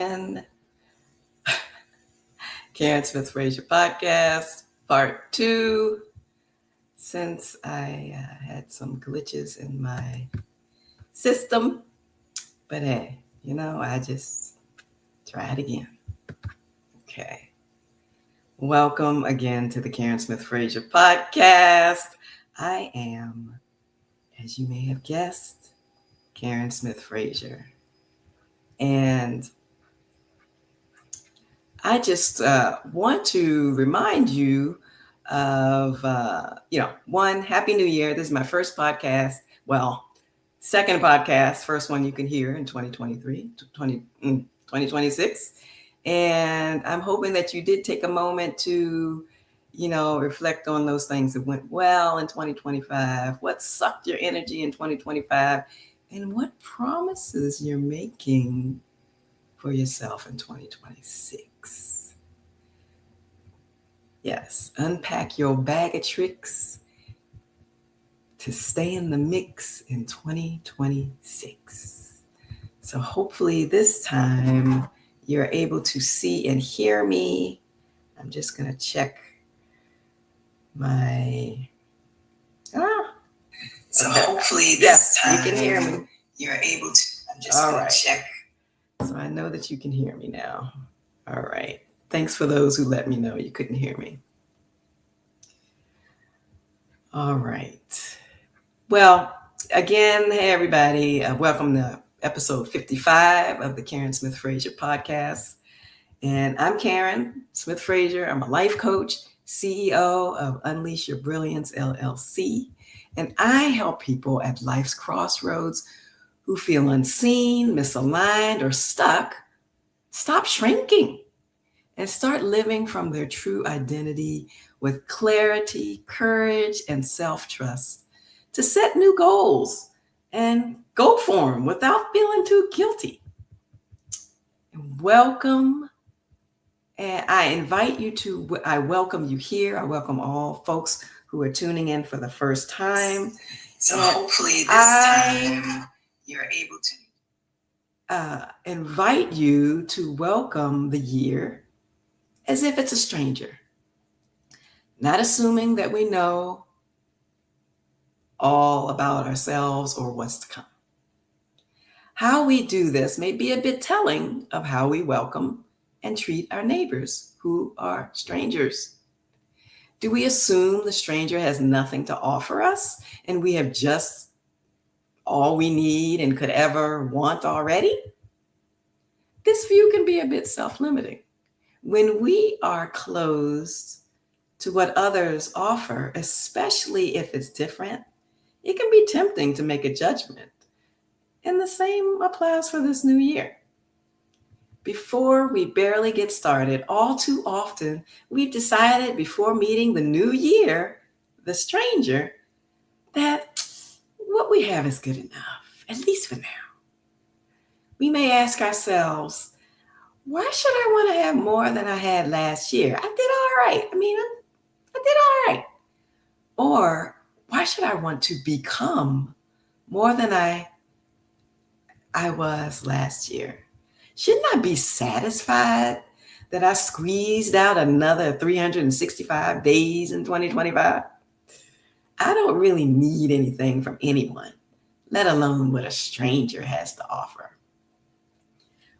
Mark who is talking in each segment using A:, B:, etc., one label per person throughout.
A: And Karen Smith Frazier Podcast, Part 2. Since I had some glitches in my system, but hey, I just try it again. Okay. Welcome again to the Karen Smith Frazier Podcast. I am, as you may have guessed, Karen Smith Frazier. And I just want to remind you of, one, Happy New Year. This is my first podcast. Well, second podcast, first one you can hear in 2026. And I'm hoping that you did take a moment to, reflect on those things that went well in 2025, what sucked your energy in 2025, and what promises you're making for yourself in 2026. Yes, unpack your bag of tricks to stay in the mix in 2026. So hopefully this time you're able to see and hear me. I'm just going to check my... So hopefully this time you can hear me. You're able to... I'm just going to check. So I know that you can hear me now. All right. Thanks for those who let me know you couldn't hear me. All right. Well, again, hey, everybody. Welcome to episode 55 of the Karen Smith Frazier Podcast. And I'm Karen Smith Frazier. I'm a life coach, CEO of Unleash Your Brilliance, LLC. And I help people at life's crossroads who feel unseen, misaligned, or stuck stop shrinking and start living from their true identity with clarity, courage, and self-trust to set new goals and go for them without feeling too guilty. Welcome. And I welcome you here. I welcome all folks who are tuning in for the first time. So hopefully this time you're able to invite you to welcome the year as if it's a stranger, not assuming that we know all about ourselves or what's to come. How we do this may be a bit telling of how we welcome and treat our neighbors who are strangers. Do we assume the stranger has nothing to offer us and we have just all we need and could ever want already? This view can be a bit self-limiting. When we are closed to what others offer, especially if it's different, it can be tempting to make a judgment. And the same applies for this new year. Before we barely get started, all too often, we've decided before meeting the new year, the stranger, that what we have is good enough, at least for now. We may ask ourselves, why should I want to have more than I had last year? I did all right. I did all right. Or why should I want to become more than I was last year? Shouldn't I be satisfied that I squeezed out another 365 days in 2025? I don't really need anything from anyone, let alone what a stranger has to offer.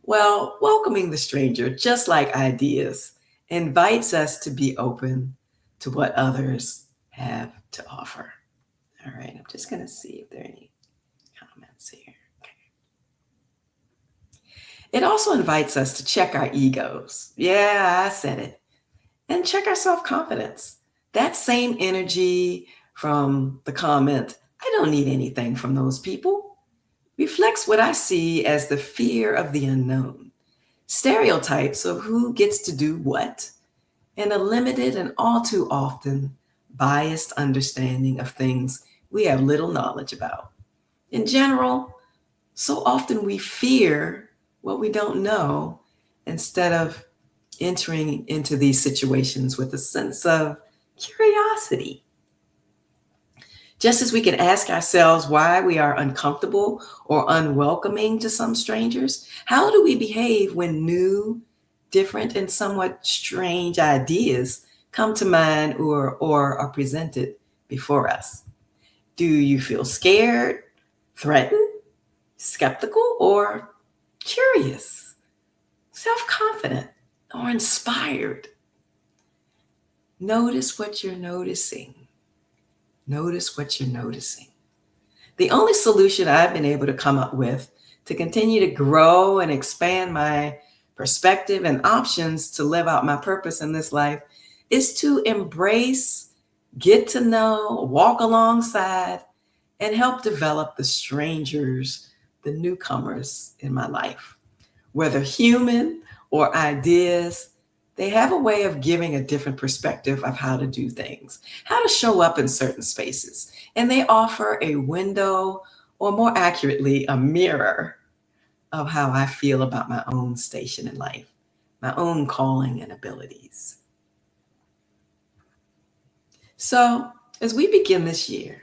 A: Well, welcoming the stranger, just like ideas, invites us to be open to what others have to offer. All right, I'm just going to see if there are any comments here. Okay. It also invites us to check our egos. Yeah, I said it. And check our self-confidence. That same energy from the comment, I don't need anything from those people, reflects what I see as the fear of the unknown, stereotypes of who gets to do what, and a limited and all too often biased understanding of things we have little knowledge about. In general, so often we fear what we don't know instead of entering into these situations with a sense of curiosity. Just as we can ask ourselves why we are uncomfortable or unwelcoming to some strangers, how do we behave when new, different, and somewhat strange ideas come to mind or are presented before us? Do you feel scared, threatened, skeptical, or curious, self-confident, or inspired? Notice what you're noticing. Notice what you're noticing. The only solution I've been able to come up with to continue to grow and expand my perspective and options to live out my purpose in this life is to embrace, get to know, walk alongside, and help develop the strangers, the newcomers in my life. Whether human or ideas, they have a way of giving a different perspective of how to do things, how to show up in certain spaces. And they offer a window, or more accurately, a mirror of how I feel about my own station in life, my own calling and abilities. So, as we begin this year,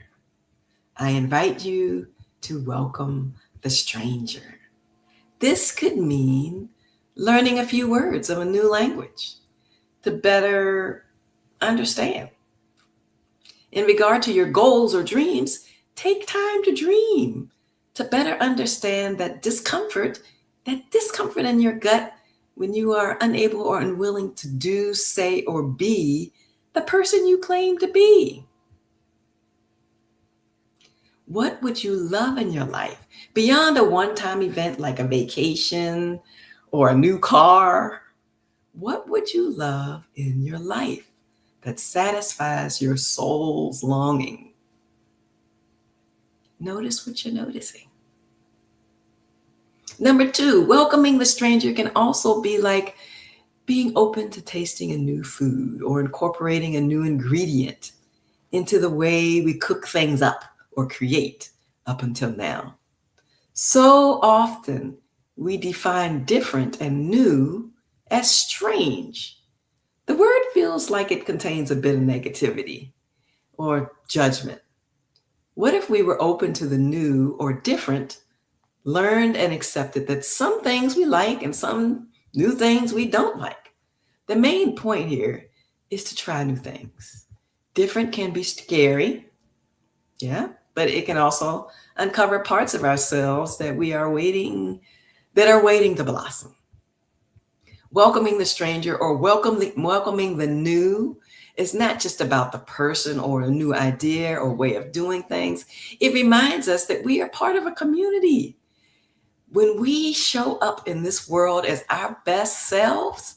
A: I invite you to welcome the stranger. This could mean learning a few words of a new language to better understand. In regard to your goals or dreams, take time to dream to better understand that discomfort in your gut when you are unable or unwilling to do, say, or be the person you claim to be. What would you love in your life beyond a one-time event like a vacation or a new car? What would you love in your life that satisfies your soul's longing? Notice what you're noticing. Number 2, welcoming the stranger can also be like being open to tasting a new food or incorporating a new ingredient into the way we cook things up or create up until now. So often we define different and new as strange. The word feels like it contains a bit of negativity or judgment. What if we were open to the new or different, learned and accepted that some things we like and some new things we don't like? The main point here is to try new things. Different can be scary, yeah, but it can also uncover parts of ourselves that are waiting to blossom. Welcoming the stranger or welcoming the new is not just about the person or a new idea or way of doing things. It reminds us that we are part of a community. When we show up in this world as our best selves,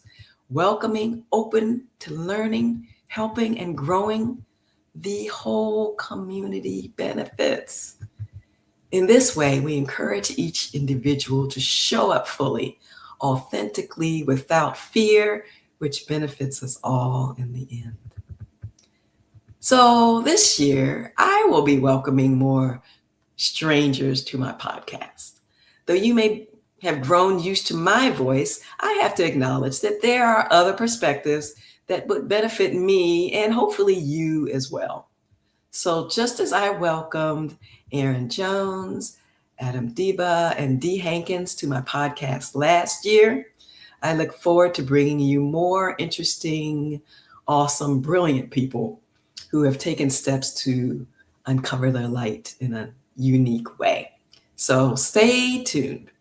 A: welcoming, open to learning, helping, and growing, the whole community benefits. In this way, we encourage each individual to show up fully, authentically, without fear, which benefits us all in the end. So this year, I will be welcoming more strangers to my podcast. Though you may have grown used to my voice, I have to acknowledge that there are other perspectives that would benefit me and hopefully you as well. So just as I welcomed Aaron Jones, Adam Deba, and Dee Hankins to my podcast last year, I look forward to bringing you more interesting, awesome, brilliant people who have taken steps to uncover their light in a unique way. So stay tuned.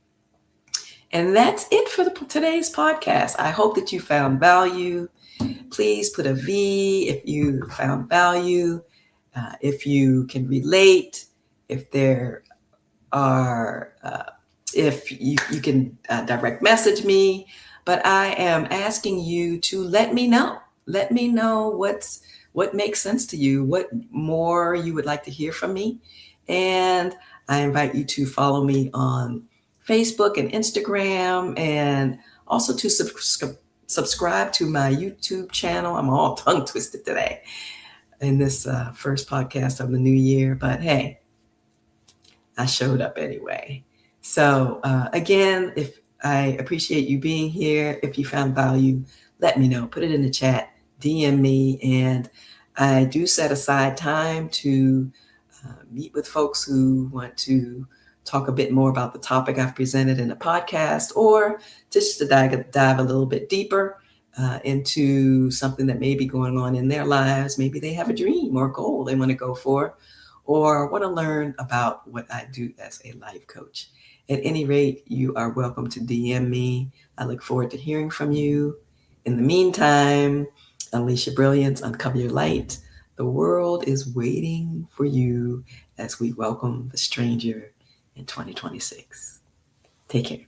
A: And that's it for today's podcast. I hope that you found value. Please put a V if you found value, if you can relate, if there are, if you can direct message me. But I am asking you to let me know. Let me know what makes sense to you, what more you would like to hear from me. And I invite you to follow me on Facebook and Instagram, and also to subscribe to my YouTube channel. I'm all tongue twisted today in this first podcast of the new year, but hey, I showed up anyway. So again, if I appreciate you being here. If you found value, let me know. Put it in the chat, DM me, and I do set aside time to meet with folks who want to talk a bit more about the topic I've presented in the podcast, or just to dive a little bit deeper into something that may be going on in their lives. Maybe they have a dream or goal they want to go for, or want to learn about what I do as a life coach. At any rate, you are welcome to DM me. I look forward to hearing from you. In the meantime, unleash your brilliance, uncover your light. The world is waiting for you as we welcome the stranger in 2026. Take care.